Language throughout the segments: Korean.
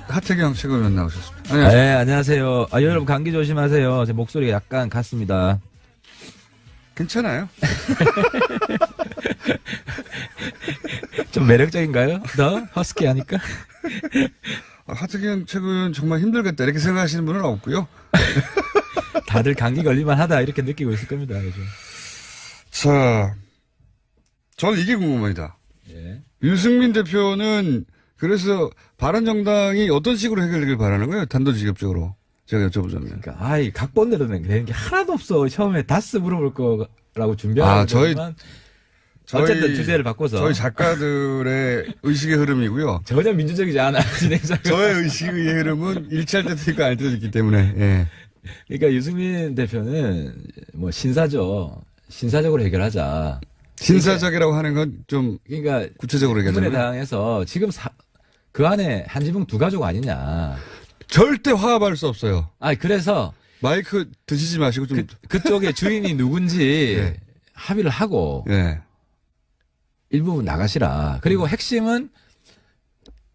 하태경 최고위원 나오셨습니다. 안녕하세요. 네, 안녕하세요. 여러분 감기 조심하세요. 제 목소리가 약간 갔습니다. 괜찮아요. 좀 매력적인가요? 더 허스키하니까? 하태경 최고위원 정말 힘들겠다 이렇게 생각하시는 분은 없고요. 다들 감기 걸릴만 하다 이렇게 느끼고 있을 겁니다. 요즘. 자, 저는 이게 궁금합니다. 예. 유승민 대표는 그래서 바른정당이 어떤 식으로 해결되길 바라는 거예요? 단도직입적으로. 제가 여쭤보자면. 그러니까, 각본대로 되는 게 하나도 없어. 처음에 다스 물어볼 거라고 준비하고. 어쨌든 주제를 바꿔서. 저희 작가들의 의식의 흐름이고요. 전혀 민주적이지 않아, 진행자가. 저의 의식의 흐름은 일치할 때도 있고 아닐 때도 있기 때문에, 예. 그러니까 유승민 대표는 뭐 신사죠. 신사적으로 해결하자. 신사적이라고 하는 건 좀 그러니까 구체적으로 얘기하자면 국민의당에서 지금 그 안에 한지붕 두 가족 아니냐. 절대 화합할 수 없어요. 그래서 마이크 드시지 마시고 좀 그쪽에 주인이 누군지 네. 합의를 하고 네. 일부분 나가시라. 그리고 핵심은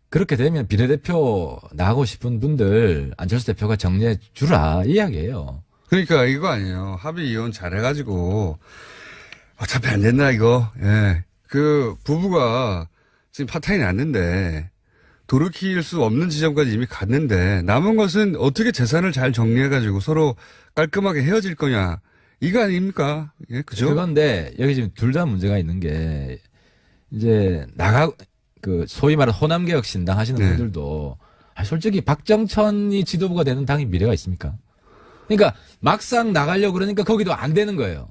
그렇게 되면 비례대표 나가고 싶은 분들 안철수 대표가 정리해 주라 이 이야기예요. 그러니까 이거 아니에요. 합의 이혼 잘해가지고 어차피 안 된다 이거. 예. 그 부부가 지금 파탄이 났는데 돌이킬 수 없는 지점까지 이미 갔는데 남은 것은 어떻게 재산을 잘 정리해가지고 서로 깔끔하게 헤어질 거냐 이거 아닙니까? 예, 그죠? 그건데 여기 지금 둘 다 문제가 있는 게 이제 소위 말하는 호남개혁 신당 하시는 네. 분들도 솔직히 박정천이 지도부가 되는 당이 미래가 있습니까? 그러니까 막상 나가려고 그러니까 거기도 안 되는 거예요.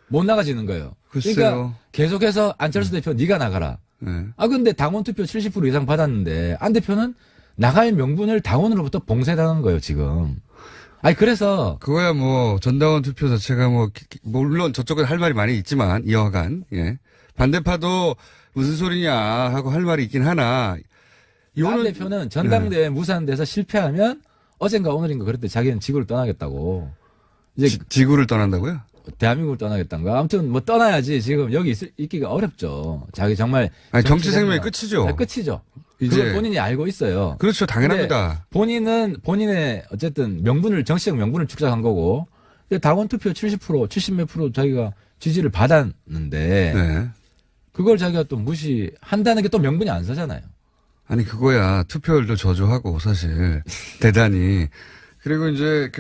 못 나가지는 거예요. 글쎄요. 그러니까 계속해서 안철수 대표 네가 나가라. 네. 근데 당원 투표 70% 이상 받았는데 안 대표는 나갈 명분을 당원으로부터 봉쇄당한 거예요, 지금. 그래서 그거야 뭐 전당원 투표 자체가 물론 저쪽은 할 말이 많이 있지만 이어간 예. 반대파도 무슨 소리냐 하고 할 말이 있긴 하나 안 대표는 전당대회 무산돼서 실패하면 어젠가 오늘인가 그랬대 자기는 지구를 떠나겠다고. 이제 지구를 떠난다고요? 대한민국을 떠나겠다는가. 아무튼 뭐 떠나야지 지금 여기 있기가 어렵죠. 자기 정말 정치 생명의 끝이죠. 끝이죠. 이제 그걸 본인이 알고 있어요. 그렇죠, 당연합니다. 본인은 본인의 어쨌든 정치적 명분을 축적한 거고, 당원 투표 70%, 70몇 프로 자기가 지지를 받았는데, 네. 그걸 자기가 또 무시한다는 게 또 명분이 안 서잖아요. 아니 그거야 투표율도 저조하고 사실 대단히. 그리고 이제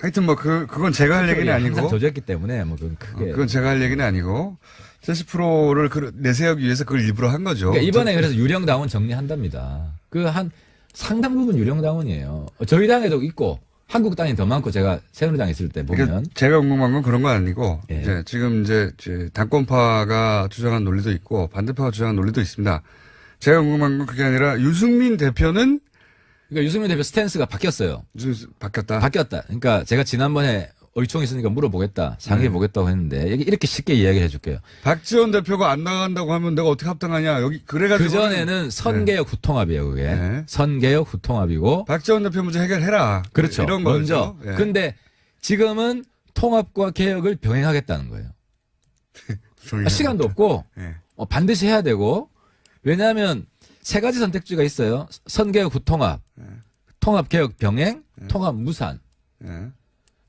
하여튼 그건 제가 할 얘기는 아니고. 항상 저조했기 때문에 그건 크게. 그건 제가 할 얘기는 아니고 70%를 내세우기 위해서 그걸 일부러 한 거죠. 그러니까 이번에 그래서 유령 당원 정리한답니다. 상당 부분 유령 당원이에요. 저희 당에도 있고 한국당이 더 많고 제가 새누리당 있을 때 보면. 그러니까 제가 궁금한 건 그런 건 아니고 예. 지금 당권파가 주장한 논리도 있고 반대파가 주장한 논리도 있습니다. 제가 궁금한 건 그게 아니라 유승민 대표는 그러니까 유승민 대표 스탠스가 바뀌었어요. 바뀌었다. 그러니까 제가 지난번에 의총 있으니까 물어보겠다, 상의해보겠다고 했는데 이렇게 쉽게 이야기를 해줄게요. 박지원 대표가 안 나간다고 하면 내가 어떻게 합당하냐 그래가지고. 그전에는 선개혁 후통합이에요, 그게. 네. 선개혁 후통합이고. 박지원 대표 문제 해결해라. 그렇죠. 이런 먼저. 거죠. 네. 근데 지금은 통합과 개혁을 병행하겠다는 거예요. 시간도 없고 네. 반드시 해야 되고. 왜냐하면 세 가지 선택지가 있어요. 선개혁 후통합, 통합개혁 병행, 통합 무산. 네.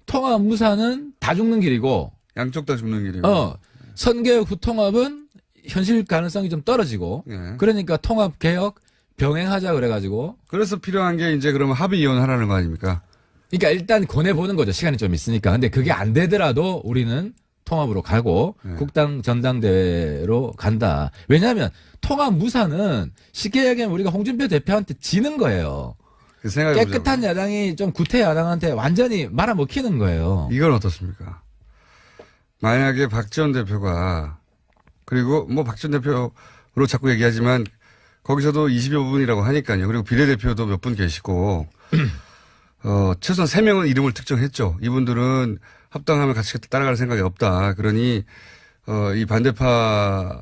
통합 무산은 다 죽는 길이고. 양쪽 다 죽는 길이고. 선개혁 후통합은 현실 가능성이 좀 떨어지고. 예. 그러니까 통합개혁 병행하자 그래가지고. 그래서 필요한 게 이제 그러면 합의 이혼하라는 거 아닙니까? 그러니까 일단 권해보는 거죠. 시간이 좀 있으니까. 근데 그게 안 되더라도 우리는 통합으로 가고 국당 전당대회로 간다. 왜냐하면 통합 무산은 쉽게 얘기하면 우리가 홍준표 대표한테 지는 거예요. 깨끗한 야당이 좀 구태 야당한테 완전히 말아먹히는 거예요. 이건 어떻습니까? 만약에 박지원 대표가 그리고 박지원 대표로 자꾸 얘기하지만 거기서도 20여 분이라고 하니까요. 그리고 비례대표도 몇 분 계시고 최소한 3명은 이름을 특정했죠. 이분들은 합당하면 같이 따라갈 생각이 없다. 그러니 이 반대파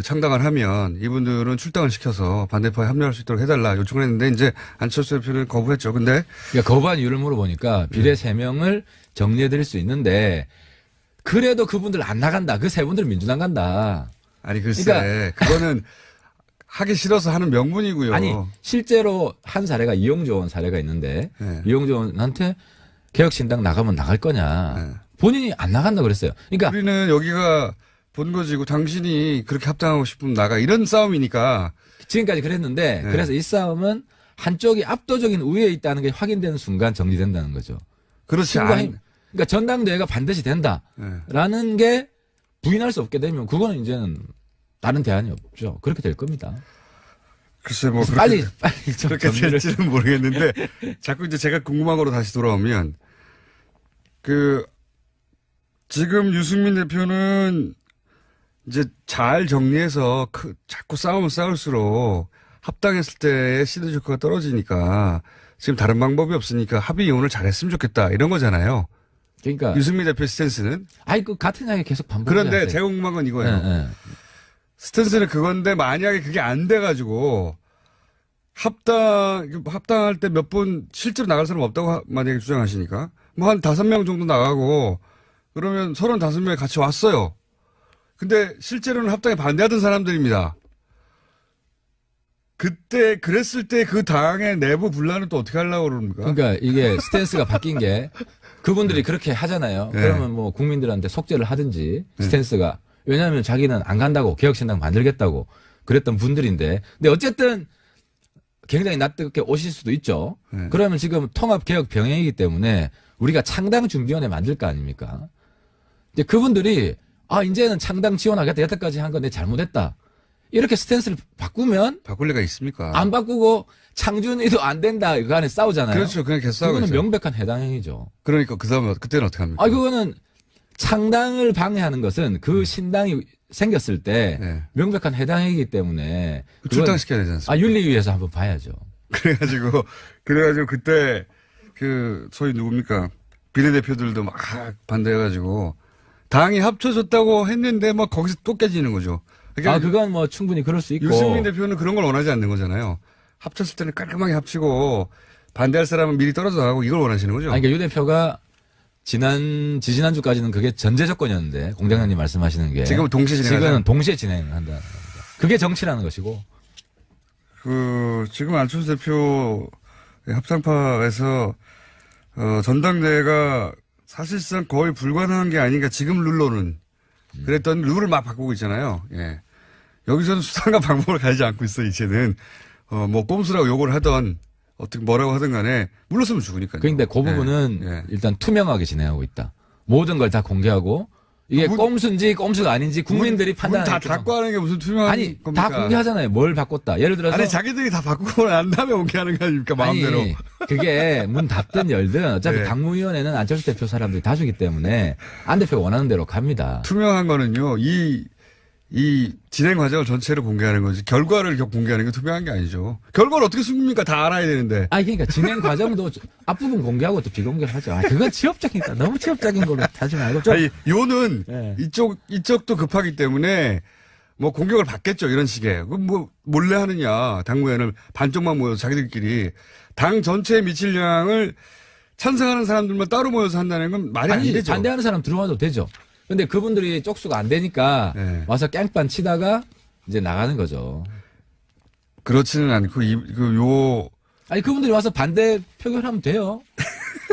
창당을 하면 이분들은 출당을 시켜서 반대파에 합류할 수 있도록 해달라 요청을 했는데 이제 안철수 대표는 거부했죠. 근데 그러니까 거부한 이유를 물어보니까 비례 3명을 정리해드릴 수 있는데 그래도 그분들 안 나간다. 그 세 분들 민주당 간다. 아니 글쎄 그러니까 그거는 하기 싫어서 하는 명분이고요. 아니 실제로 한 사례가 이용조 의원 사례가 있는데 네. 이용조 의원한테 개혁신당 나가면 나갈 거냐. 네. 본인이 안 나간다 그랬어요. 그러니까 우리는 여기가 본거지고 당신이 그렇게 합당하고 싶으면 나가 이런 싸움이니까. 지금까지 그랬는데 네. 그래서 이 싸움은 한쪽이 압도적인 우위에 있다는 게 확인되는 순간 정리된다는 거죠. 그렇지 않. 그러니까 전당대회가 반드시 된다라는 네. 게 부인할 수 없게 되면 그거는 이제는 다른 대안이 없죠. 그렇게 될 겁니다. 글쎄 뭐 빨리 좀 그렇게 정리를. 될지는 모르겠는데 자꾸 이제 제가 궁금한 거로 다시 돌아오면 지금 유승민 대표는 이제 잘 정리해서 자꾸 싸우면 싸울수록 합당했을 때의 시너지 효과가 떨어지니까 지금 다른 방법이 없으니까 합의 이혼을 잘했으면 좋겠다 이런 거잖아요. 그러니까 유승민 대표 스탠스는. 그 같은 이야기 계속 반복을 그런데 하세요. 제가 궁금한 건 이거예요. 네. 스탠스는 그건데 만약에 그게 안 돼가지고 합당할 때 몇 분 실제로 나갈 사람 없다고 만약에 주장하시니까 뭐 한 5명 정도 나가고 그러면 35명이 같이 왔어요. 근데 실제로는 합당에 반대하던 사람들입니다. 그때 그랬을 때 그 당의 내부 분란은 또 어떻게 하려고 그럽니까? 그러니까 이게 스탠스가 바뀐 게 그분들이 그렇게 하잖아요. 네. 그러면 뭐 국민들한테 속죄를 하든지 네. 스탠스가 왜냐하면 자기는 안 간다고 개혁신당 만들겠다고 그랬던 분들인데 근데 어쨌든 굉장히 낯뜨겁게 오실 수도 있죠. 네. 그러면 지금 통합개혁 병행이기 때문에 우리가 창당 준비위원회 만들 거 아닙니까? 근데 그분들이 이제는 창당 지원하겠다. 여태까지 한 건 내 잘못했다. 이렇게 스탠스를 바꾸면 바꿀 리가 있습니까? 안 바꾸고 창준이도 안 된다. 그 안에 싸우잖아요. 그렇죠. 그냥 계속 싸우고 그거는 있어요. 명백한 해당 행위죠. 그러니까 그때는 어떻게 합니까? 그거는 창당을 방해하는 것은 그 신당이 생겼을 때 네. 명백한 해당 행위이기 때문에 그건 출당시켜야 되지 않습니까? 윤리위에서 한번 봐야죠. 그래가지고 그때 소위 누굽니까? 비례대표들도 막 반대해가지고 당이 합쳐졌다고 했는데 막 거기서 또 깨지는 거죠. 그러니까 그건 뭐 충분히 그럴 수 있고. 유승민 대표는 그런 걸 원하지 않는 거잖아요. 합쳤을 때는 깔끔하게 합치고 반대할 사람은 미리 떨어져 나가고 이걸 원하시는 거죠. 그러니까 유 대표가 지지난주까지는 그게 전제 조건이었는데 공장장님 말씀하시는 게 지금은 동시에 진행하자. 지금은 동시에 진행을 한다는 겁니다. 그게 정치라는 것이고. 지금 안철수 대표 합당파에서 전당대회가 사실상 거의 불가능한 게 아닌가 지금 룰로는 그랬던 룰을 막 바꾸고 있잖아요. 예. 여기서는 수단과 방법을 가리지 않고 있어 이제는 뭐 꼼수라고 욕을 하던 어떻게 뭐라고 하든 간에 물렀으면 죽으니까요. 그런데 그 부분은 예. 일단 투명하게 진행하고 있다. 모든 걸 다 공개하고 이게 꼼수인지 꼼수가 아닌지 국민들이 판단하는 다 닫고 하는 게 무슨 투명한 아니 겁니까? 다 공개하잖아요. 뭘 바꿨다. 예를 들어서 아니 자기들이 다 바꾸고 난 다음에 공개하는 거 아닙니까 마음대로. 아니, 그게 문 닫든 열든 어차피 네. 당무위원회는 안철수 대표 사람들이 다수기 때문에 안 대표가 원하는 대로 갑니다. 투명한 거는요, 이 진행 과정을 전체를 공개하는 거지, 결과를 공개하는 게 투명한 게 아니죠. 결과를 어떻게 숨깁니까? 다 알아야 되는데. 그러니까 진행 과정도 앞부분 공개하고 또 비공개를 하죠. 그건 취업적이니까 너무 취업적인 걸로 하지 말고 좀. 아니, 요는 네. 이쪽도 급하기 때문에 뭐 공격을 받겠죠. 이런 식의. 뭐 몰래 하느냐. 당무회는 반쪽만 모여서 자기들끼리 당 전체에 미칠 영향을 찬성하는 사람들만 따로 모여서 한다는 건 말이 안 되죠. 반대하는 사람 들어와도 되죠. 근데 그분들이 쪽수가 안 되니까 네. 와서 깽판 치다가 이제 나가는 거죠. 그렇지는 않고 그분들이 와서 반대 표결하면 돼요.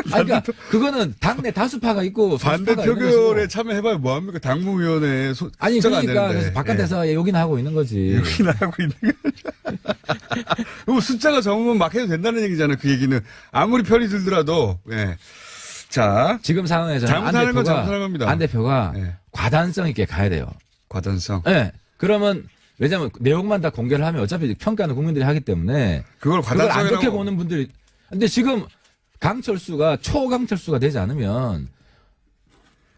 그러니까 그거는 당내 다수파가 있고 반대 소수파가 있는 표결에 것이고. 참여해봐야 뭐합니까? 당무위원회 숫자가 그러니까 안 되는데. 그래서 바깥에서 욕이나 하고 있는 거지. 욕이나 하고 있는 거. 숫자가 적으면 막 해도 된다는 얘기잖아요. 그 얘기는 아무리 편이 들더라도. 예. 자, 지금 상황에서는 잘못하는 건 잘못하는 겁니다. 안 대표가 예. 과단성 있게 가야 돼요. 과단성. 네. 그러면 왜냐하면 내용만 다 공개를 하면 어차피 평가는 국민들이 하기 때문에 그걸 그걸 안 과단성이라고. 좋게 보는 분들이. 근데 지금 강철수가 초강철수가 되지 않으면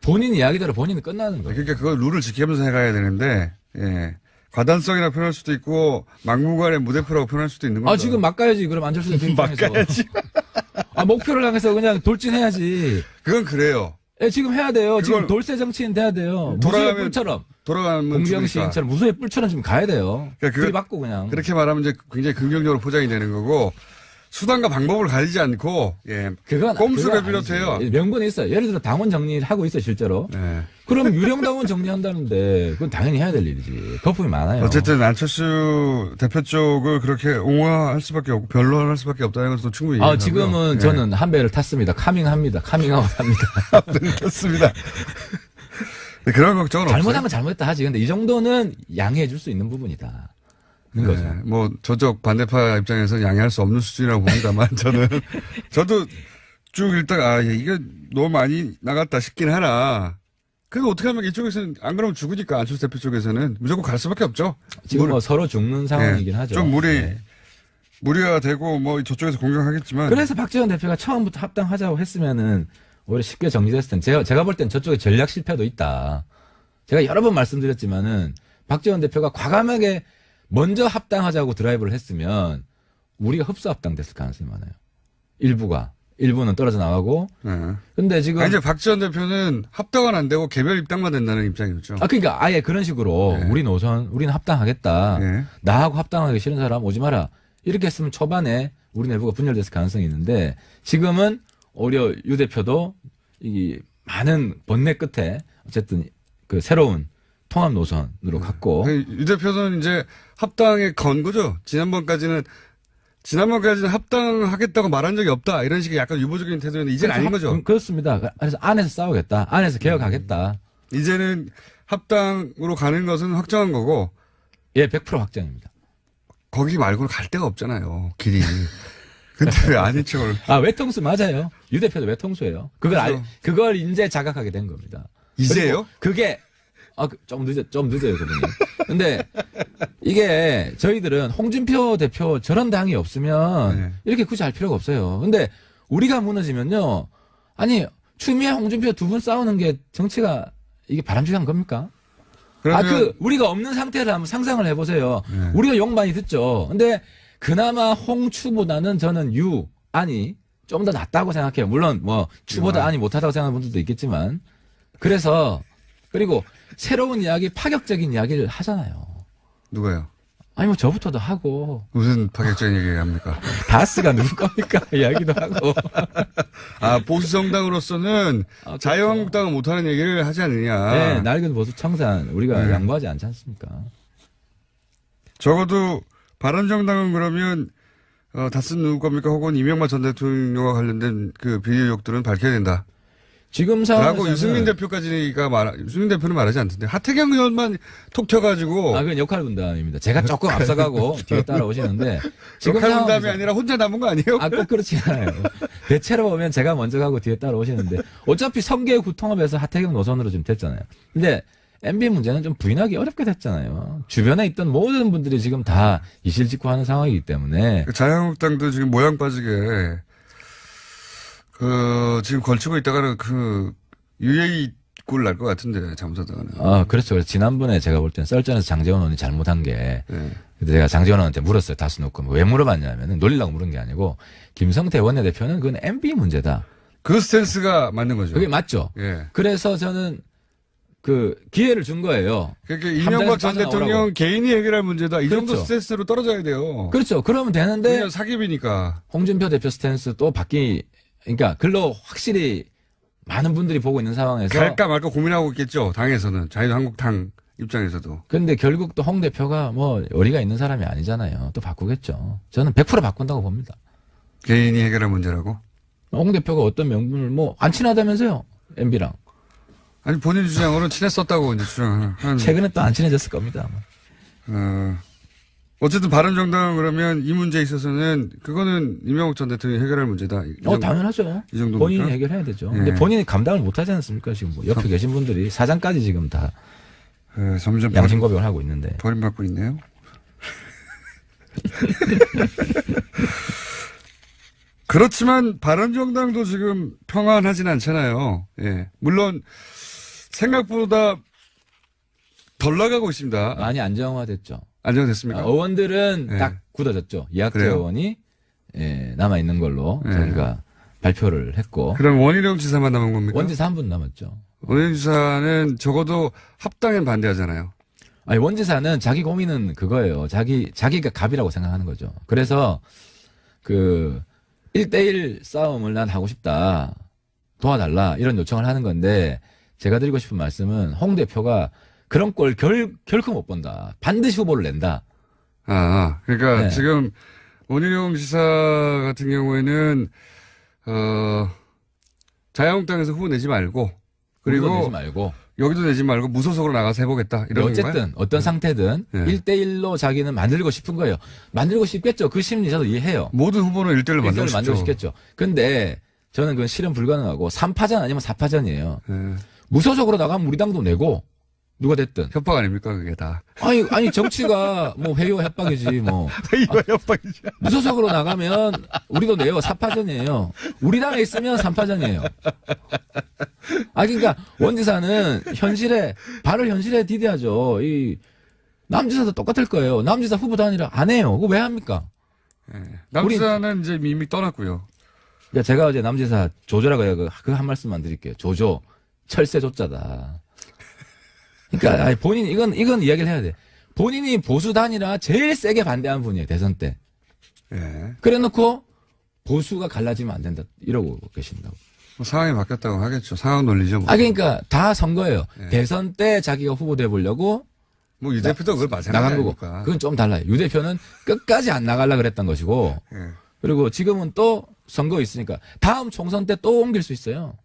본인 이야기대로 본인은 끝나는 거예요. 그러니까 그걸 룰을 지키면서 해가야 되는데, 예. 과단성이라고 표현할 수도 있고, 막무가내 무대표라고 표현할 수도 있는 거죠. 지금 막 가야지. 그럼 안철수 대표 입장에서. 막 가야지. 목표를 향해서 그냥 돌진해야지. 그건 그래요. 지금 해야 돼요. 지금 그걸 돌쇠 정치인 돼야 돼요. 무수의 뿔처럼. 돌아가면 공병 죽으니까. 시인처럼 무수의 뿔처럼 지금 가야 돼요. 그러니까 들이받고 그냥. 그렇게 말하면 이제 굉장히 긍정적으로 포장이 되는 거고, 수단과 방법을 가리지 않고 예. 그건 꼼수를 그건 아니지. 비롯해요. 명분이 있어요. 예를 들어 당원 정리를 하고 있어 실제로. 예. 그럼 유령 당원 정리한다는데 그건 당연히 해야 될 일이지. 거품이 많아요. 어쨌든 안철수 대표 쪽을 그렇게 옹호할 수밖에 없고 변론할 수밖에 없다는 것도 충분히 이해하고요. 지금은 예. 저는 한 배를 탔습니다. 카밍합니다. 카밍아웃합니다. 그렇습니다. 네, 그런 걱정은 잘못한 없어요. 건 잘못했다 하지. 근데 이 정도는 양해해 줄 수 있는 부분이다. 는 거죠. 네, 뭐 저쪽 반대파 입장에서 양해할 수 없는 수준이라고 봅니다만 저도 쭉 읽다가 이게 너무 많이 나갔다 싶긴 하나. 그거 어떻게 하면 이쪽에서는 안 그러면 죽으니까 안철수 대표 쪽에서는 무조건 갈 수밖에 없죠. 지금 뭐 서로 죽는 상황이긴 하죠. 좀 네. 무리가 되고 뭐 저쪽에서 공격하겠지만. 그래서 박지원 대표가 처음부터 합당하자고 했으면은 오히려 쉽게 정리됐을 텐데 제가 볼 땐 저쪽에 전략 실패도 있다. 제가 여러 번 말씀드렸지만은 박지원 대표가 과감하게 먼저 합당하자고 드라이브를 했으면 우리가 흡수 합당됐을 가능성이 많아요. 일부는 떨어져 나가고. 네. 근데 지금 이제 박지원 대표는 합당은 안 되고 개별 입당만 된다는 입장이었죠. 그러니까 아예 그런 식으로 네. 우리는 합당하겠다. 네. 나하고 합당하기 싫은 사람 오지 마라. 이렇게 했으면 초반에 우리 내부가 분열됐을 가능성이 있는데 지금은 오히려 유 대표도 이 많은 번뇌 끝에 어쨌든 그 새로운 통합 노선으로 갔고. 유 대표는 이제 합당에 건 거죠. 지난번까지는 합당하겠다고 말한 적이 없다. 이런 식의 약간 유보적인 태도였는데 이제는 아닌 거죠. 그렇습니다. 그래서 안에서 싸우겠다. 안에서 개혁하겠다. 이제는 합당으로 가는 것은 확정한 거고. 예, 100% 확정입니다. 거기 말고는 갈 데가 없잖아요. 길이. 근데 왜 아닌 척을. 외통수 맞아요. 유 대표도 외통수예요. 그렇죠. 그걸 이제 자각하게 된 겁니다. 이제요? 그게 좀 늦어요, 그분이. 근데 이게 저희들은 홍준표 대표 저런 당이 없으면 네. 이렇게 굳이 할 필요가 없어요. 근데 우리가 무너지면요. 아니, 추미애 홍준표 두 분 싸우는 게 정치가 이게 바람직한 겁니까? 그러면 우리가 없는 상태를 한번 상상을 해보세요. 네. 우리가 욕 많이 듣죠. 근데 그나마 홍추보다는 저는 안이 좀 더 낫다고 생각해요. 물론 뭐 추보다 안이 못하다고 생각하는 분들도 있겠지만. 그리고 새로운 이야기, 파격적인 이야기를 하잖아요. 누가요? 아니 뭐 저부터도 하고 무슨 파격적인 얘기 합니까? 다스가 누구 겁니까? 이야기도 하고. 보수 정당으로서는 그렇죠. 자유한국당은 못하는 얘기를 하지 않느냐. 네, 낡은 보수 청산 우리가 네. 양보하지 않지 않습니까? 적어도 바른정당은 그러면 다스는 누구 겁니까? 혹은 이명박 전 대통령과 관련된 그 비리 의혹들은 밝혀야 된다. 지금 상황에서는 라고 유승민 대표는 말하지 않던데. 하태경 의원만 톡 튀어가지고. 그건 역할 분담입니다. 제가 조금 앞서가고 뒤에 따라오시는데 지금 역할 분담이 상황에서- 아니라 혼자 남은 거 아니에요? 꼭 그렇지 않아요. 대체로 보면 제가 먼저 가고 뒤에 따라오시는데 어차피 성계구 통합에서 하태경 노선으로 지금 됐잖아요. 근데 MB 문제는 좀 부인하기 어렵게 됐잖아요. 주변에 있던 모든 분들이 지금 다 이실직고하는 상황이기 때문에 자유한국당도 지금 모양 빠지게 지금 걸치고 있다가는 UAE 꼴 날 것 같은데 잘못하다가는. 그렇죠. 그래서 지난번에 제가 볼 땐 썰전에서 장제원 의원이 잘못한 게 네. 그때 제가 장제원 의원한테 물었어요. 다시 놓고 왜 물어봤냐면은 놀리려고 물은 게 아니고 김성태 원내대표는 그건 MB 문제다. 그 스탠스가 맞는 거죠. 그게 맞죠. 예. 그래서 저는 기회를 준 거예요. 그러니까 이명박 전 함정에서 대통령 빠져나오라고. 개인이 해결할 문제다. 이 정도 그렇죠. 스탠스로 떨어져야 돼요. 그렇죠. 그러면 되는데 그냥 사기비니까. 홍준표 대표 스탠스 또 그러니까 글로 확실히 많은 분들이 보고 있는 상황에서 갈까 말까 고민하고 있겠죠. 당에서는. 자유한국당 입장에서도. 근데 결국 또 홍 대표가 뭐 어리가 있는 사람이 아니잖아요. 또 바꾸겠죠. 저는 100% 바꾼다고 봅니다. 개인이 해결할 문제라고? 홍 대표가 어떤 명분을 안 친하다면서요. MB랑. 아니 본인 주장으로는 친했었다고 이제 주장하는. 최근에 또 안 친해졌을 겁니다. 아마. 어쨌든 바른정당은 그러면 이 문제에 있어서는 그거는 이명박 전 대통령이 해결할 문제다. 당연하죠. 이 정도입니까? 본인이 해결해야 되죠. 근데 본인이 감당을 못 하지 않습니까? 지금 옆에 계신 분들이 사장까지 지금 다 점점 양심 고백을 하고 있는데. 버림받고 있네요. 그렇지만 바른정당도 지금 평안하진 않잖아요. 예. 물론 생각보다 덜 나가고 있습니다. 많이 안정화됐죠. 안정됐습니까? 의원들은 네. 딱 굳어졌죠. 이학재 그래요? 의원이 남아 있는 걸로 네. 저희가 발표를 했고 그럼 원희룡 지사만 남은 겁니까? 원지사 한 분 남았죠. 원희룡 지사는 적어도 합당엔 반대하잖아요. 아니 원지사는 자기 고민은 그거예요. 자기가 갑이라고 생각하는 거죠. 그래서 1대1 싸움을 난 하고 싶다. 도와달라. 이런 요청을 하는 건데 제가 드리고 싶은 말씀은 홍 대표가 그런 꼴 결코 못 본다. 반드시 후보를 낸다. 그러니까 네. 지금 원희룡 지사 같은 경우에는 자유한국당에서 후보 내지 말고 그리고 그리고 내지 말고 여기도 내지 말고 무소속으로 나가서 해보겠다. 이런 어쨌든 건가요? 어떤 상태든 네. 1대1로 자기는 만들고 싶은 거예요. 만들고 싶겠죠. 그 심리 저도 이해해요. 모든 후보는 1대1로 만들고 1대1로 만들고 싶죠. 싶겠죠. 근데 저는 그건 실현 불가능하고 3파전 아니면 4파전이에요. 네. 무소속으로 나가면 우리 당도 내고 누가 됐든. 협박 아닙니까 그게 다. 아니 정치가 뭐 회의와 협박이지 뭐. 이거 협박이죠. 무소속으로 나가면 우리도 내요. 4파전이에요. 우리 당에 있으면 3파전이에요. 그러니까 원지사는 바로 현실에 디뎌야죠. 이 남지사도 똑같을 거예요. 남지사 후보 단일화 안 해요. 그거 왜 합니까? 네. 남지사는 이제 이미 떠났고요. 그러니까 제가 어제 남지사 조조라고 해요. 그 한 말씀만 드릴게요. 조조 철새 조자다. 그러니까 본인 이건 이야기를 해야 돼. 본인이 보수 단일화 제일 세게 반대한 분이에요. 대선 때. 예. 그래놓고 보수가 갈라지면 안 된다 이러고 계신다고. 뭐 상황이 바뀌었다고 하겠죠. 상황 논리죠. 뭐. 그러니까 다 선거예요. 네. 대선 때 자기가 후보 돼 보려고 뭐 유 대표도 그걸 마찬가지 나간 거고. 아닙니까? 그건 좀 달라요. 유 대표는 끝까지 안 나가려 그랬던 것이고. 예. 그리고 지금은 또 선거 있으니까 다음 총선 때 또 옮길 수 있어요.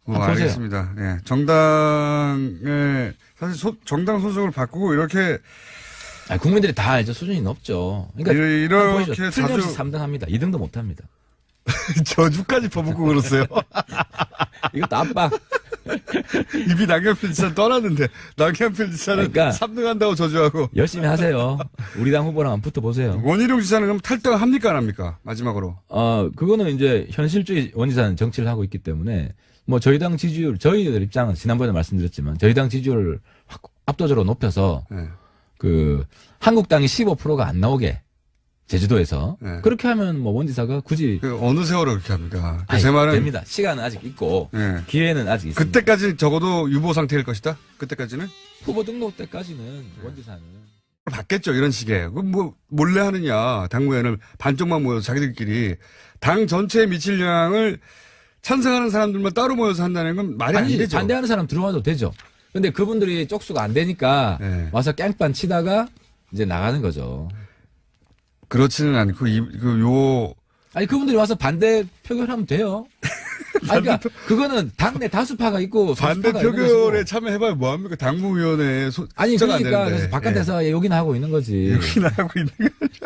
보세요. 알겠습니다. 예. 정당의 사실 정당 소속을 바꾸고 이렇게 국민들이 다 알죠. 수준이 높죠. 그러니까 이렇게 틀림없이 자주 3등 합니다. 2등도 못 합니다. 저주까지 퍼붓고 그러세요. 이것도 압박. 이미 남경필 지사 떠났는데 남경필 지사는 그러니까 3등 한다고 저주하고 열심히 하세요. 우리 당 후보랑 한번 붙어보세요. 원희룡 지사는 그럼 탈당 합니까 안 합니까? 마지막으로. 그거는 이제 현실주의 원지사는 정치를 하고 있기 때문에 뭐 저희 당 지지율, 저희들 입장은 지난번에 말씀드렸지만 저희 당 지지율을 압도적으로 높여서 예. 한국당이 15%가 안 나오게 제주도에서 네. 그렇게 하면 뭐 원지사가 굳이 어느 세월을 그렇게 합니까? 제 말은 됩니다. 시간은 아직 있고 예. 기회는 아직 있습니다. 그때까지 적어도 유보 상태일 것이다. 그때까지는 후보 등록 때까지는 원지사는 받겠죠. 이런 식의. 그럼 뭐 몰래 하느냐. 당무회는 반쪽만 모여서 자기들끼리 당 전체에 미칠 영향을 찬성하는 사람들만 따로 모여서 한다는 건 말이 안 되죠. 반대하는 사람 들어와도 되죠. 근데 그분들이 쪽수가 안 되니까 네. 와서 깽판 치다가 이제 나가는 거죠. 그렇지는 않고 그분들이 와서 반대 표결하면 돼요. 그러니까 그거는 당내 다수파가 있고 반대 소수파가 있는 표결에 것이고. 참여해봐야 뭐합니까? 당무위원회에 숫자가 안 그러니까 되는데. 그래서 바깥에서 욕이나 하고 있는 거지. 욕이나 하고 있는 거죠.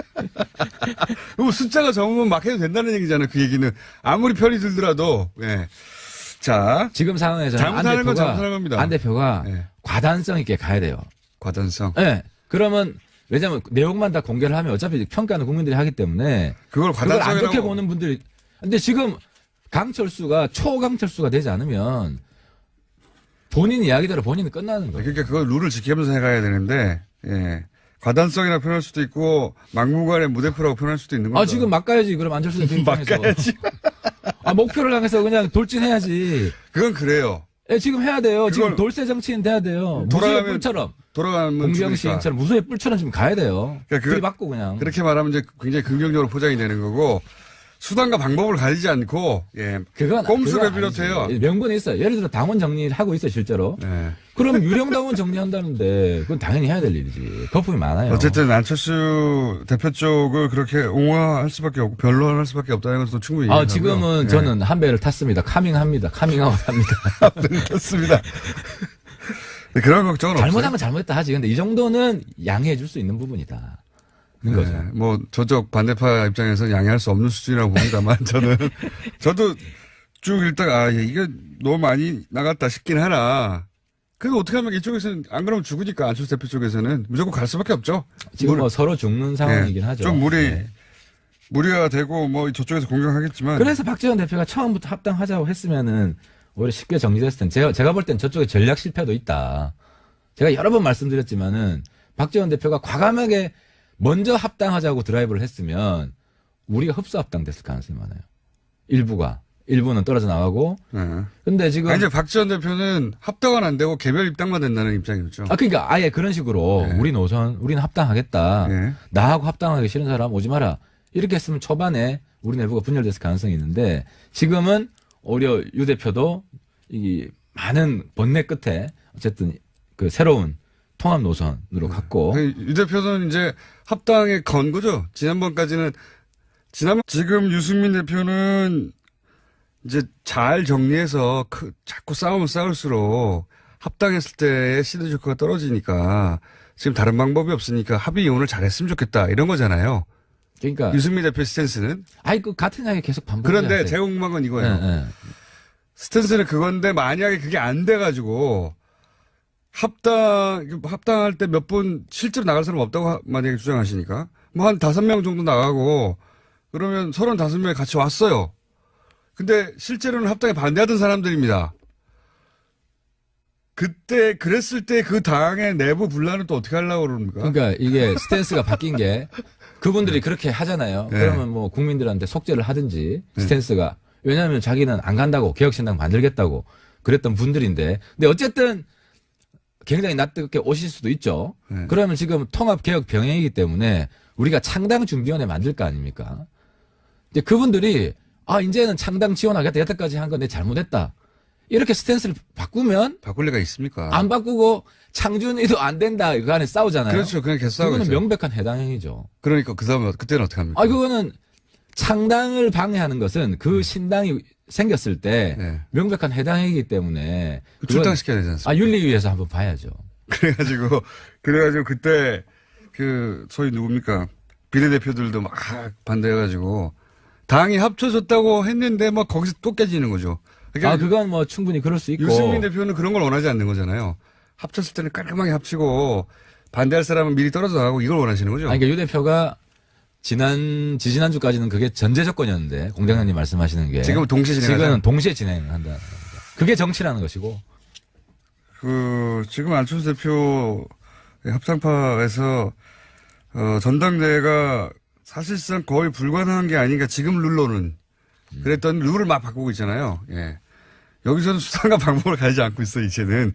그럼 숫자가 적으면 막 해도 된다는 얘기잖아요. 그 얘기는 아무리 편이 들더라도. 예. 자, 지금 상황에서는 잘못하는 건 잘못하는 겁니다. 안 대표가 예. 과단성 있게 가야 돼요. 과단성. 예. 그러면 왜냐하면 내용만 다 공개를 하면 어차피 평가는 국민들이 하기 때문에 그걸 그걸 안 과단성이라고. 좋게 보는 분들이. 근데 지금 강철수가 초강철수가 되지 않으면 본인 이야기대로 본인은 끝나는 거예요. 그러니까 그걸 룰을 지키면서 해가야 되는데, 예. 과단성이라고 표현할 수도 있고, 막무가내 무대표라고 표현할 수도 있는 거죠. 지금 막 가야지. 그럼 안철수 대표 입장에서. 막가야지. 목표를 향해서 그냥 돌진해야지. 그건 그래요. 예, 지금 해야 돼요. 지금 그걸 돌쇠 정치인 돼야 돼요. 무수의 뿔처럼. 돌아가면 공경 죽으니까. 시인처럼 무수의 뿔처럼 지금 가야 돼요. 그러니까 들이받고 그냥. 그렇게 말하면 이제 굉장히 긍정적으로 포장이 되는 거고, 수단과 방법을 가리지 않고, 예. 꼼수를 그건 비롯해요. 아니지. 명분이 있어요. 예를 들어 당원 정리를 하고 있어요, 실제로. 예. 그럼 유령 당원 정리한다는데 그건 당연히 해야 될 일이지. 거품이 많아요. 어쨌든 안철수 대표 쪽을 그렇게 옹호할 수밖에 없고, 변론할 수밖에 없다는 것도 충분히 이해하고요. 지금은 예. 저는 한 배를 탔습니다. 카밍합니다. 카밍아웃 합니다. 그렇습니다. 네, 그런 걱정은 없어요. 잘못하면 잘못했다 하지. 근데 이 정도는 양해해 줄 수 있는 부분이다. 는 거죠. 뭐 저쪽 반대파 입장에서 양해할 수 없는 수준이라고 봅니다만 저도 쭉 읽다가 이게 너무 많이 나갔다 싶긴 하나. 그래도 어떻게 하면 이쪽에서는 안 그러면 죽으니까 안철수 대표 쪽에서는 무조건 갈 수밖에 없죠. 지금 뭐 서로 죽는 상황이긴 하죠. 좀 네. 무리가 되고 뭐 저쪽에서 공격하겠지만. 그래서 박지원 대표가 처음부터 합당하자고 했으면은 오히려 쉽게 정리됐을 텐데 제가 볼 땐 저쪽에 전략 실패도 있다. 제가 여러 번 말씀드렸지만은 박지원 대표가 과감하게 먼저 합당하자고 드라이브를 했으면 우리가 흡수 합당됐을 가능성이 많아요. 일부는 떨어져 나가고. 네. 근데 지금 이제 박지원 대표는 합당은 안 되고 개별 입당만 된다는 입장이었죠. 그러니까 아예 그런 식으로 네. 우리는 합당하겠다. 네. 나하고 합당하기 싫은 사람 오지 마라. 이렇게 했으면 초반에 우리 내부가 분열됐을 가능성이 있는데 지금은 오히려 유 대표도 이 많은 번뇌 끝에 어쨌든 그 새로운 통합 노선으로 갔고 유 대표는 이제 합당에 건 거죠. 지난번까지는 지금 유승민 대표는 이제 잘 정리해서 자꾸 싸우면 싸울수록 합당했을 때의 시너지 효과가 떨어지니까 지금 다른 방법이 없으니까 합의 이혼을 잘했으면 좋겠다 이런 거잖아요. 그러니까 유승민 대표 스탠스는. 그 같은 이야기 계속 반복해요. 그런데 제가 궁금한 건 이거예요. 네. 스탠스는 그건데 만약에 그게 안 돼가지고 합당할 때 몇 분 실제로 나갈 사람 없다고 만약에 주장하시니까 뭐 한 5명 정도 나가고 그러면 35명이 같이 왔어요. 근데 실제로는 합당에 반대하던 사람들입니다. 그때 그랬을 때 그 당의 내부 분란은 또 어떻게 하려고 그럽니까? 그러니까 이게 스탠스가 바뀐 게 그분들이 그렇게 하잖아요. 네. 그러면 뭐 국민들한테 속죄를 하든지 스탠스가 왜냐하면 자기는 안 간다고 개혁신당 만들겠다고 그랬던 분들인데 근데 어쨌든 굉장히 낯뜨겁게 오실 수도 있죠. 네. 그러면 지금 통합개혁 병행이기 때문에 우리가 창당 준비위원회 만들 거 아닙니까? 이제 그분들이 이제는 창당 지원하겠다. 여태까지 한 건 내 잘못했다. 이렇게 스탠스를 바꾸면 바꿀 리가 있습니까? 안 바꾸고 창준이도 안 된다. 그 안에 싸우잖아요. 그렇죠. 그냥 계속 싸우고 그거는 있어요. 명백한 해당 행위죠. 그러니까 그때는 어떻게 합니까? 그거는 창당을 방해하는 것은 그 신당이 생겼을 때 네. 명백한 해당 행위이기 때문에 출당시켜야 되지 않습니까? 윤리위에서 한번 봐야죠. 그래가지고 그때 소위 누굽니까? 비례대표들도 막 반대해가지고 당이 합쳐졌다고 했는데 막 거기서 또 깨지는 거죠. 그러니까 그건 뭐 충분히 그럴 수 있고. 유승민 대표는 그런 걸 원하지 않는 거잖아요. 합쳤을 때는 깔끔하게 합치고 반대할 사람은 미리 떨어져 나가고 이걸 원하시는 거죠. 그러니까 유 대표가 지지난주까지는 그게 전제 조건이었는데 공장장님 말씀하시는 게 지금은 동시에 진행하자. 지금은 동시에 진행한다. 그게 정치라는 것이고. 지금 안철수 대표 합당파에서 전당대회가 사실상 거의 불가능한 게 아닌가 지금 룰로는 그랬던 룰을 막 바꾸고 있잖아요. 예. 여기서는 수단과 방법을 가리지 않고 있어 이제는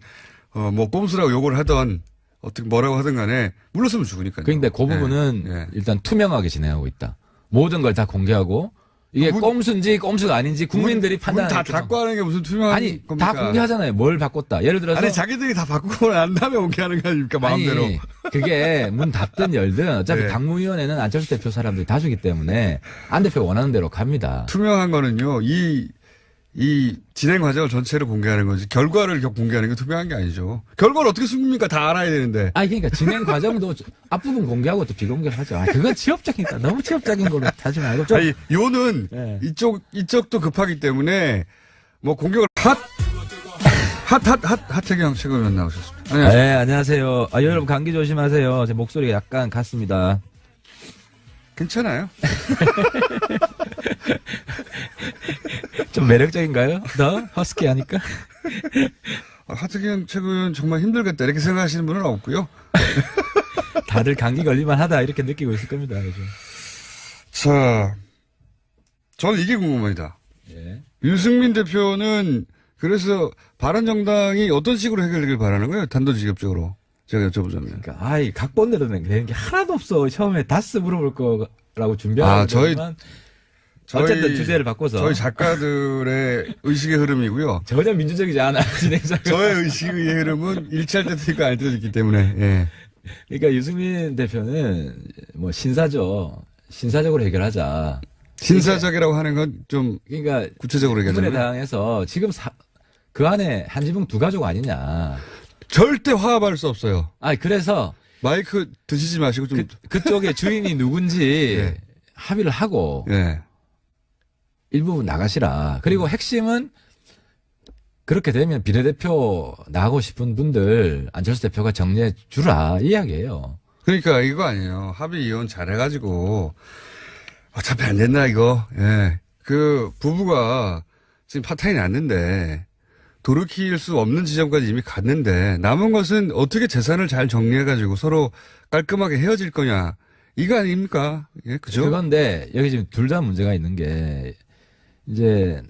뭐 꼼수라고 욕을 하던 어떻게 뭐라고 하든 간에 물러서면 죽으니까요. 그런데 그 부분은 예. 일단 투명하게 진행하고 있다. 모든 걸 다 공개하고 이게 꼼수인지 꼼수가 아닌지 국민들이 판단하는 다 닫고 하는 게 무슨 투명한 아니 겁니까? 다 공개하잖아요. 뭘 바꿨다. 예를 들어서 아니 자기들이 다 바꾸고 난 다음에 공개하는 거 아닙니까 마음대로. 아니, 그게 문 닫든 열든 어차피 네. 당무위원회는 안철수 대표 사람들이 다수기 때문에 안 대표가 원하는 대로 갑니다. 투명한 거는요, 이 진행 과정을 전체를 공개하는 거지, 결과를 공개하는 게 투명한 게 아니죠. 결과를 어떻게 숨깁니까? 다 알아야 되는데. 그러니까 진행 과정도 앞부분 공개하고 또 비공개를 하죠. 그건 취업적이니까 너무 취업적인 걸로 하지 말고 좀. 요는 네. 이쪽도 급하기 때문에 뭐 공격을 하태경 최고위원 나오셨습니다. 안녕하세요. 네, 안녕하세요. 여러분 감기 조심하세요. 제 목소리가 약간 갔습니다. 괜찮아요. 좀 매력적인가요? 더 허스키 하니까? 하태경 최고위원 정말 힘들겠다 이렇게 생각하시는 분은 없고요. 다들 감기 걸릴만 하다 이렇게 느끼고 있을 겁니다. 요즘. 자, 저는 이게 궁금합니다. 예. 유승민 대표는 그래서 바른정당이 어떤 식으로 해결되길 바라는 거예요? 단도직입적으로. 제가 여쭤보자면. 그러니까 각본대로 되는 게 하나도 없어. 처음에 다스 물어볼 거라고 준비하고 어쨌든 주제를 바꿔서 저희 작가들의 의식의 흐름이고요. 전혀 민주적이지 않아 진행자가. 저의 의식의 흐름은 일치할 때도 있고 아닐 때도 있기 때문에. 예. 그러니까 유승민 대표는 뭐 신사적으로 해결하자. 신사적이라고 하는 건 좀 그러니까 구체적으로 얘기하자면 국민의당에서 지금 그 안에 한 지붕 두 가족 아니냐. 절대 화합할 수 없어요. 그래서 마이크 드시지 마시고 좀. 그쪽에 주인이 누군지 예. 합의를 하고 예. 일부분 나가시라. 그리고 핵심은 그렇게 되면 비례대표 나가고 싶은 분들 안철수 대표가 정리해 주라 이 이야기예요. 그러니까 이거 아니에요. 합의 이혼 잘해가지고 어차피 안 된다 이거. 예. 그 부부가 지금 파탄이 났는데 돌이킬 수 없는 지점까지 이미 갔는데 남은 것은 어떻게 재산을 잘 정리해가지고 서로 깔끔하게 헤어질 거냐 이거 아닙니까? 예, 그죠? 그건데 여기 지금 둘 다 문제가 있는 게 이제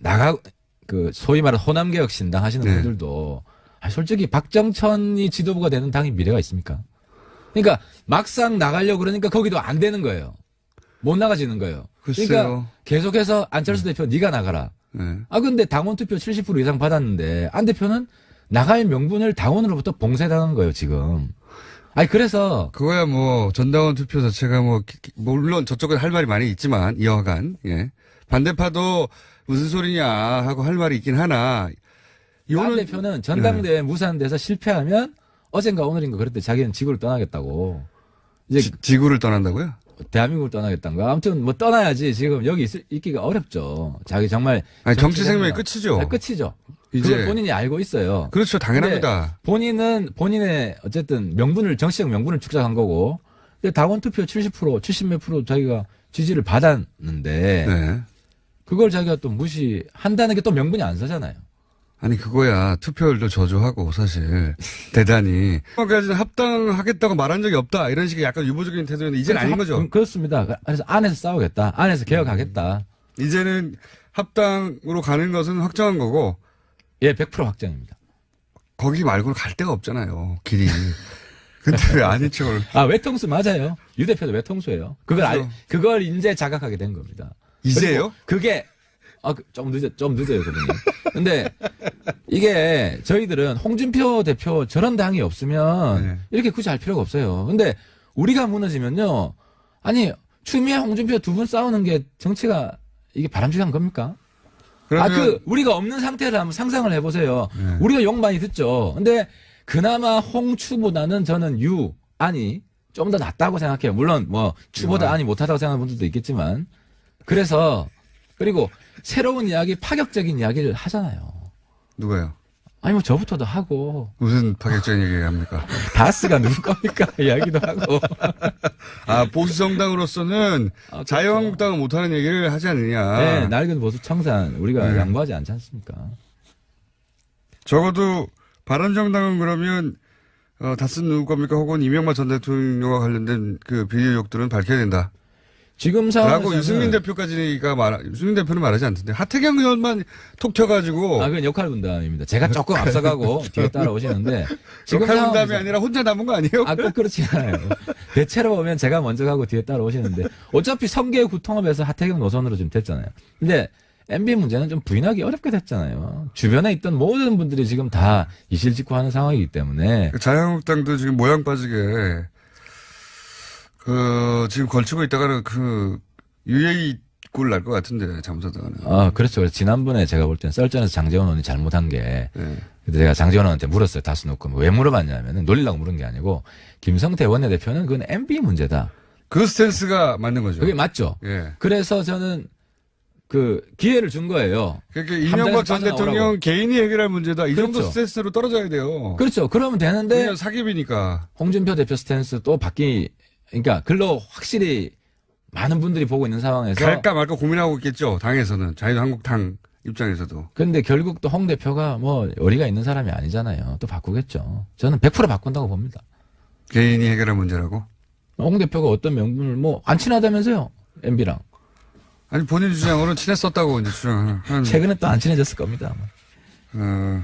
소위 말하는 호남개혁 신당 하시는 네. 분들도 솔직히 박정천이 지도부가 되는 당이 미래가 있습니까? 그러니까 막상 나가려고 그러니까 거기도 안 되는 거예요. 못 나가지는 거예요. 글쎄요. 그러니까 계속해서 안철수 대표 네가 나가라. 네. 아 근데 당원 투표 70% 이상 받았는데 안 대표는 나갈 명분을 당원으로부터 봉쇄당한 거예요 지금. 아니 그래서 그거야 뭐 전당원 투표 자체가 뭐 물론 저쪽에 할 말이 많이 있지만 이어간 예. 반대파도 무슨 소리냐 하고 할 말이 있긴 하나 안 대표는 전당대회 무산돼서 실패하면 어젠가 오늘인가 그랬대 자기는 지구를 떠나겠다고. 이제 지구를 떠난다고요? 대한민국을 떠나겠다는 거야. 아무튼 뭐 떠나야지 지금 여기 있기가 어렵죠. 자기 정말 아니 정치 생명이 끝이죠. 네, 끝이죠. 이제 그걸 본인이 알고 있어요. 그렇죠, 당연합니다. 본인은 본인의 어쨌든 명분을 정치적 명분을 축적한 거고 근데 당원 투표 70% 70몇 프로 자기가 지지를 받았는데 네. 그걸 자기가 또 무시한다는 게 또 명분이 안 서잖아요. 아니 그거야 투표율도 저조하고 사실 대단히 까지는 합당하겠다고 말한 적이 없다 이런 식의 약간 유보적인 태도였는데 이제는 아닌 거죠. 그렇습니다. 그래서 안에서 싸우겠다. 안에서 개혁하겠다. 이제는 합당으로 가는 것은 확정한 거고 예, 100% 확정입니다. 거기 말고는 갈 데가 없잖아요. 길이. 근데 왜 아닌 척을. 아, 외통수 맞아요. 유 대표도 외통수예요. 그렇죠. 그걸 이제 자각하게 된 겁니다. 이제요? 그게 좀 늦어요, 그분이. 근데 이게 저희들은 홍준표 대표 저런 당이 없으면 네. 이렇게 굳이 할 필요가 없어요. 근데 우리가 무너지면요. 아니, 추미애 홍준표 두 분 싸우는 게 정치가 이게 바람직한 겁니까? 그러면 우리가 없는 상태를 한번 상상을 해보세요. 네. 우리가 욕 많이 듣죠. 근데 그나마 홍추보다는 저는 안이 좀 더 낫다고 생각해요. 물론 뭐 추보다 안이 못하다고 생각하는 분들도 있겠지만. 그래서 그리고 새로운 이야기, 파격적인 이야기를 하잖아요. 누가요? 아니 뭐 저부터도 하고 무슨 파격적인 얘기 합니까? 다스가 누구 겁니까? 이야기도 하고. 아 보수 정당으로서는 그렇죠. 자유한국당은 못하는 얘기를 하지 않느냐. 네, 낡은 보수 청산 우리가 네. 양보하지 않지 않습니까? 적어도 바른정당은 그러면 다스 누구 겁니까? 혹은 이명박 전 대통령과 관련된 그 비리 의혹들은 밝혀야 된다. 지금 상황에서는 라고 유승민 대표는 말하지 않던데 하태경 의원만 톡 튀어가지고 그건 역할 분담입니다. 제가 조금 앞서가고 뒤에 따라오시는데 지금 역할 분담이 상황에서- 아니라 혼자 남은 거 아니에요? 꼭 그렇지 않아요. 대체로 보면 제가 먼저 가고 뒤에 따라오시는데 어차피 성계의 구통합에서 하태경 노선으로 좀 됐잖아요. 근데 MB 문제는 좀 부인하기 어렵게 됐잖아요. 주변에 있던 모든 분들이 지금 다 이실직고하는 상황이기 때문에 자유한국당도 지금 모양 빠지게 지금 걸치고 있다가는 UAE 꼴 날 것 같은데 잘못하다가는. 그렇죠. 그래서 지난번에 제가 볼 땐 썰전에서 장재원 의원이 잘못한 게 네. 근데 제가 장재원 의원한테 물었어요. 다수 놓고 왜 물어봤냐면은 놀리려고 물은 게 아니고 김성태 원내대표는 그건 MB 문제다. 그 스탠스가 맞는 거죠. 그게 맞죠. 예. 그래서 저는 기회를 준 거예요. 그러니까 이명박 전 빠져나오라고. 대통령 개인이 해결할 문제다. 이 정도 그렇죠. 스탠스로 떨어져야 돼요. 그렇죠. 그러면 되는데 그냥 사기비니까. 홍준표 대표 스탠스 또 그러니까 글로 확실히 많은 분들이 보고 있는 상황에서 갈까 말까 고민하고 있겠죠. 당에서는. 자유한국당 입장에서도. 근데 결국 또 홍 대표가 뭐 어리가 있는 사람이 아니잖아요. 또 바꾸겠죠. 저는 100% 바꾼다고 봅니다. 개인이 해결할 문제라고? 홍 대표가 어떤 명분을 안 친하다면서요. MB랑. 아니 본인 주장으로는 친했었다고 이제 주장하는. 최근에 또 안 친해졌을 겁니다. 아마.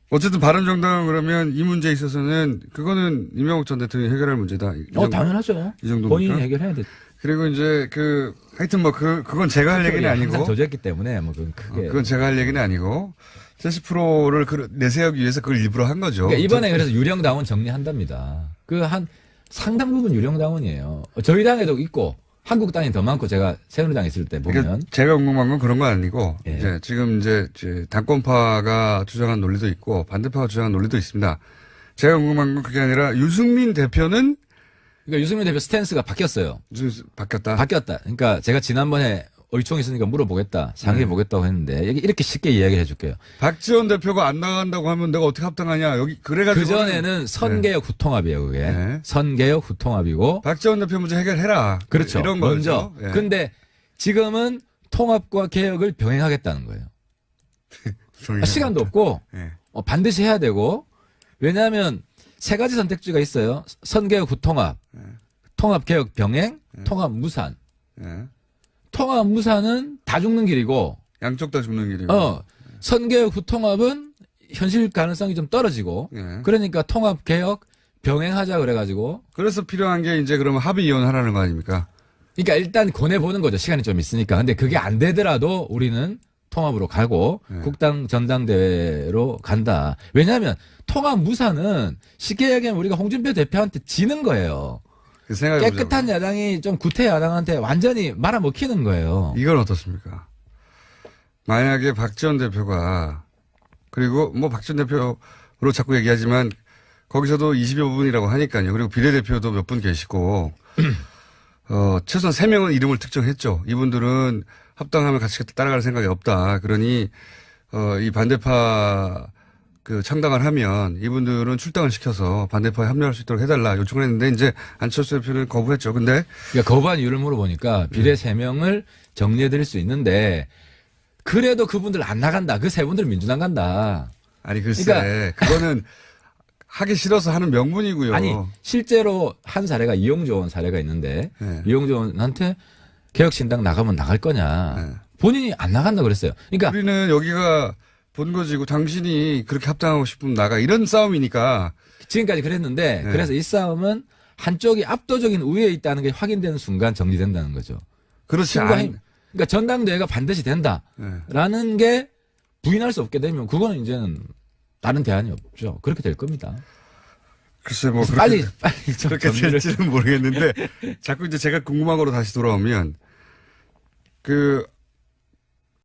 어쨌든 바른정당은 그러면 이 문제에 있어서는 그거는 이명박 전 대통령이 해결할 문제다. 당연하죠. 이 정도입니까? 본인이 해결해야 돼. 그리고 이제 하여튼 그건 제가 할 얘기는 항상 아니고. 조졌기 때문에 그건 크게. 그건 제가 할 얘기는 아니고 70%를 내세우기 위해서 그걸 일부러 한 거죠. 그러니까 이번에 그래서 유령 당원 정리한답니다. 상당 부분 유령 당원이에요. 저희 당에도 있고 한국당이 더 많고 제가 새누리당 있을 때 보면. 그러니까 제가 궁금한 건 그런 건 아니고 예. 지금 당권파가 주장한 논리도 있고 반대파가 주장한 논리도 있습니다. 제가 궁금한 건 그게 아니라 유승민 대표는 그러니까 유승민 대표 스탠스가 바뀌었어요. 바뀌었다. 바뀌었다. 그러니까 제가 지난번에 의총이 있으니까 물어보겠다. 상의해보겠다고 했는데 이렇게 쉽게 이야기를 해줄게요. 박지원 대표가 안 나간다고 하면 내가 어떻게 합당하냐. 그래가지고. 그전에는 선개혁 후통합이에요. 그게. 네. 선개혁 후통합이고. 박지원 대표 문제 해결해라. 그렇죠. 이런 먼저. 거죠. 예. 근데 지금은 통합과 개혁을 병행하겠다는 거예요. 시간도 없고 예. 반드시 해야 되고 왜냐하면 세 가지 선택지가 있어요. 선개혁 후통합, 통합개혁 병행, 통합 무산. 예. 통합 무산은 다 죽는 길이고 양쪽 다 죽는 길이고. 선개혁 후통합은 현실 가능성이 좀 떨어지고 예. 그러니까 통합개혁 병행하자 그래가지고 그래서 필요한 게 이제 그러면 합의 이혼하라는 거 아닙니까? 그러니까 일단 권해보는 거죠. 시간이 좀 있으니까. 근데 그게 안 되더라도 우리는 통합으로 가고 국당 전당대회로 간다. 왜냐하면 통합 무사는 쉽게 얘기하면 우리가 홍준표 대표한테 지는 거예요. 그 생각해보자고요. 깨끗한 야당이 좀 구태 야당한테 완전히 말아먹히는 거예요. 이건 어떻습니까? 만약에 박지원 대표가 그리고 뭐 박지원 대표로 자꾸 얘기하지만 거기서도 20여 분이라고 하니까요. 그리고 비례대표도 몇 분 계시고 최소한 3명은 이름을 특정했죠. 이분들은 합당하면 같이 따라갈 생각이 없다. 그러니 이 반대파 그 창당을 하면 이분들은 출당을 시켜서 반대파에 합류할 수 있도록 해달라 요청을 했는데 이제 안철수 대표는 거부했죠. 근데 그러니까 거부한 이유를 물어보니까 비례 3명을 정리해드릴 수 있는데 그래도 그분들 안 나간다. 그 3분들 민주당 간다. 아니 글쎄 그러니까 그거는 하기 싫어서 하는 명분이고요. 아니 실제로 한 사례가 이용조 의원 사례가 있는데 네. 이용조 의원한테 개혁신당 나가면 나갈 거냐. 네. 본인이 안 나간다 그랬어요. 그러니까 우리는 여기가 본거지고 당신이 그렇게 합당하고 싶으면 나가 이런 싸움이니까 지금까지 그랬는데 네. 그래서 이 싸움은 한쪽이 압도적인 우위에 있다는 게 확인되는 순간 정리된다는 거죠. 그렇지 친구와 않. 힘- 그러니까 전당대회가 반드시 된다라는 네. 게 부인할 수 없게 되면 그거는 이제는 다른 대안이 없죠. 그렇게 될 겁니다. 글쎄 뭐 빨리 좀 그렇게 정리를 될지는 모르겠는데 자꾸 이제 제가 궁금한 거로 다시 돌아오면 그